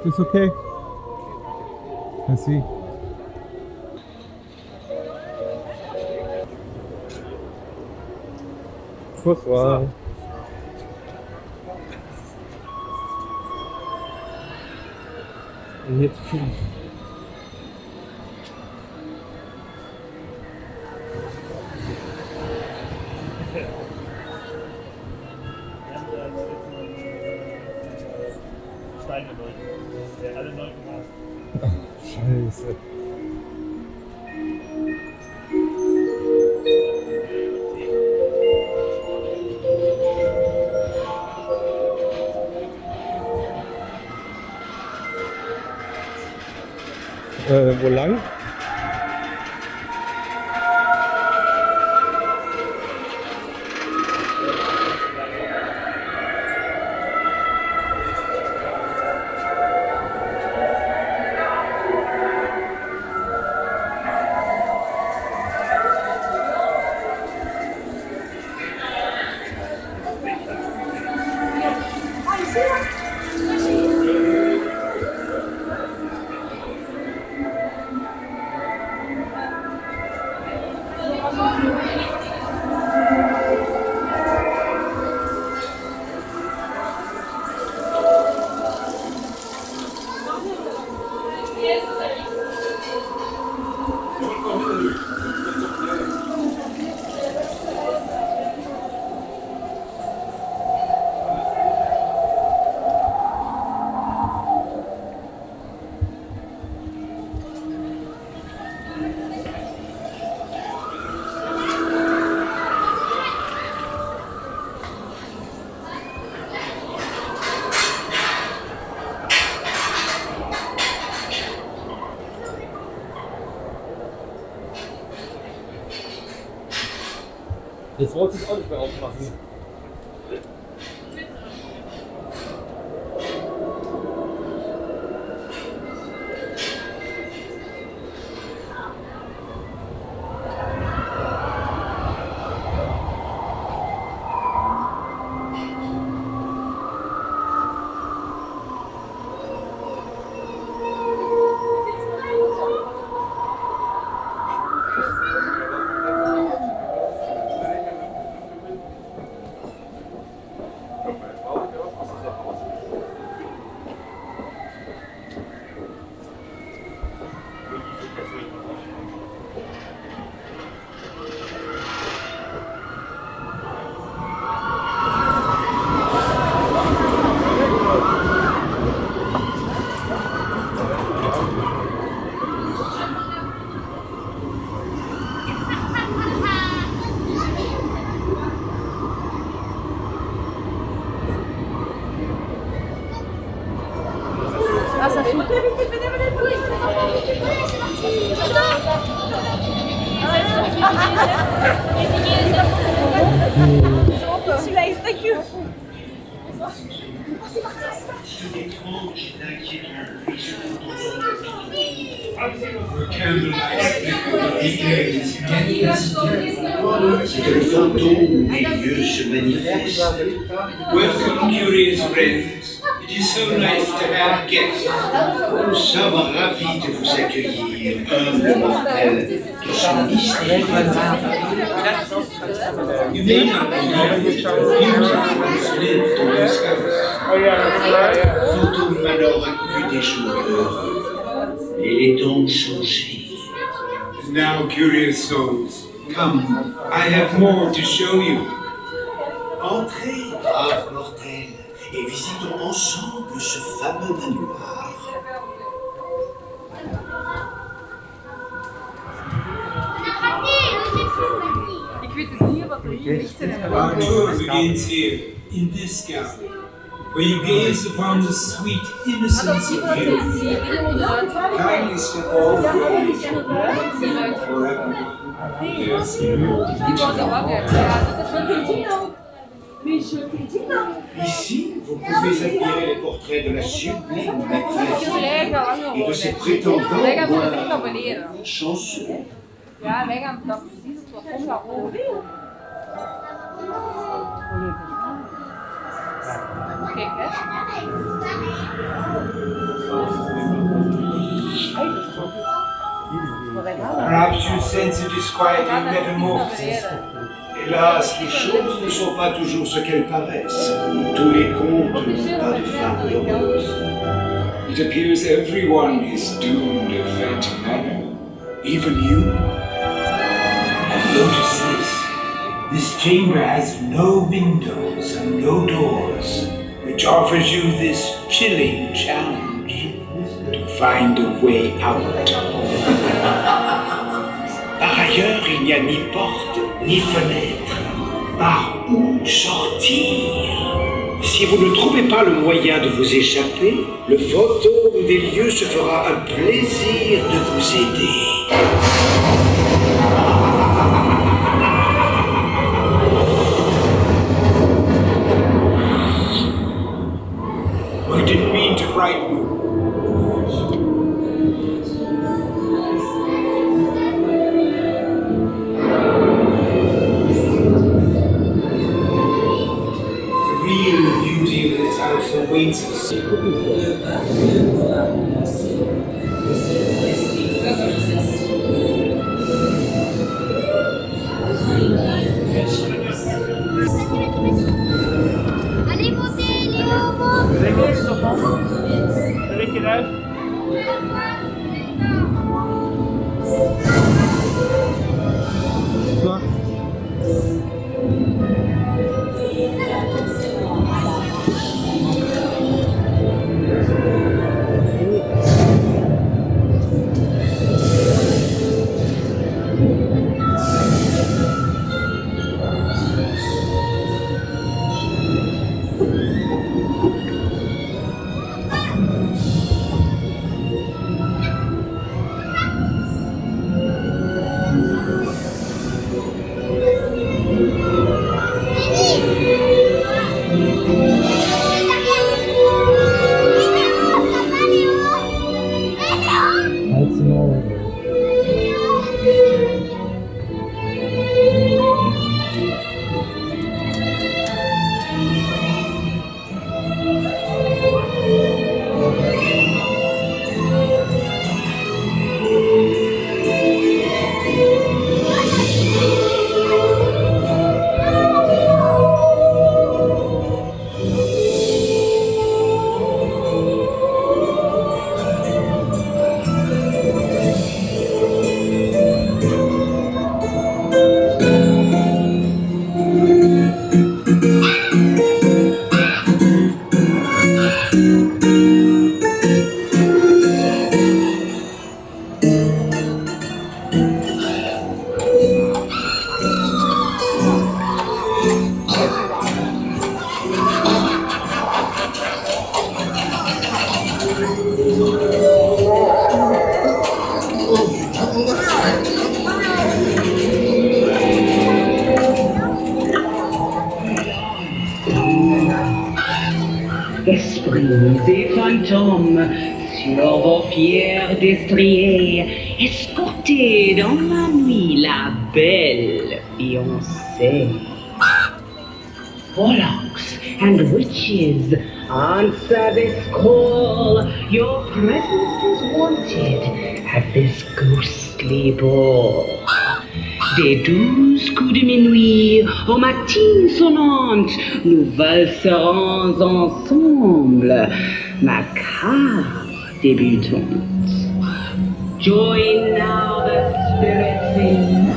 Ist okay? Merci. Bonsoir. Und jetzt viel. Alle neu gemacht. Scheiße. Wo lang? Jetzt wollte ich es auch nicht mehr aufmachen. Welcome, curious friends. It is so nice to have guests. Nous sommes ravis de vous accueillir. Humble mortel qui sont ici. You may not believe it, beauty lived in this house. Photo Manor a vu des jours heureux. Et les temps ont changé. Now, curious souls, come. I have more to show you. Entrez, braves mortels, et visitons ensemble ce fameux manoir. Our tour begins here, in this gallery, where you gaze upon the sweet innocence of youth. Kindly step off forever. Yes, Ici, vous pouvez admirer les portraits de la sublime maîtresse et de ses prétendants chanceux. gek, hè? Perhaps you sense a disquieting metamorphosis. Hélas, les choses ne sont pas toujours ce qu'elles paraissent. Tous les contes n'ont pas de fin heureuse. It appears everyone is doomed at fate manor. Even you. I've noticed this. This chamber has no windows and no doors, which offers you this chilling challenge to find a way out. Par ailleurs, il n'y a ni porte, ni fenêtre. Par où sortir? Si vous ne trouvez pas le moyen de vous échapper, le fantôme des lieux se fera un plaisir de vous aider. I didn't mean to frighten you. The real beauty of this house awaits us. Allez, montez, Léo, monte! Vous avez quel âge? Toi? Esprits et fantômes sur vos pierres destriées, escortez dans la nuit la belle fiancée. Warlocks and witches, answer this call. Your presence is wanted at this ghostly ball. Des 12 coups de minuit aux matines sonnantes, nous valserons ensemble, macabre débutante. Join now the spirit sing.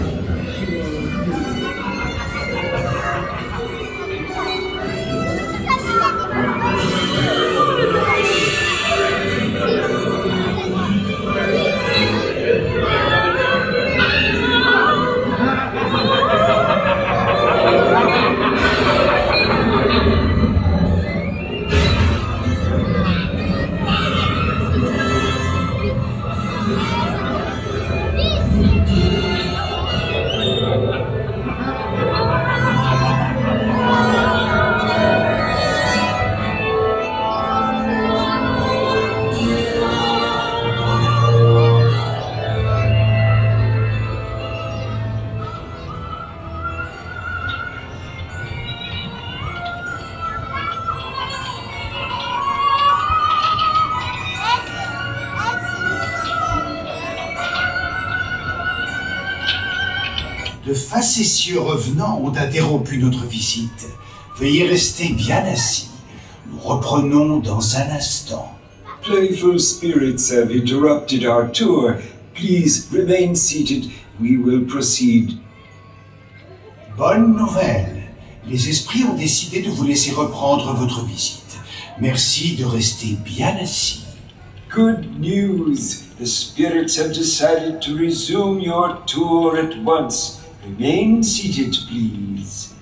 De facétieux revenants ont interrompu notre visite. Veuillez rester bien assis. Nous reprenons dans un instant. Playful spirits have interrupted our tour. Please remain seated. We will proceed. Bonne nouvelle. Les esprits ont décidé de vous laisser reprendre votre visite. Merci de rester bien assis. Good news! The spirits have decided to resume your tour at once. Remain seated, please.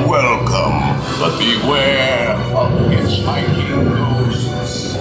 Welcome, but beware of hitchhiking ghosts.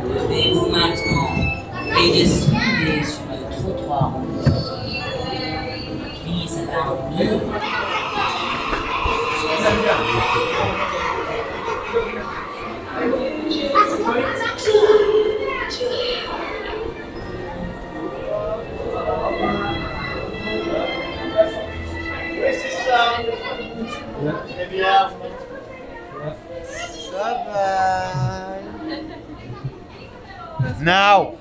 Levez-vous maintenant et descendez sur le trottoir. Please allow me. Oui, c'est ça. Très bien. Ça va. Now.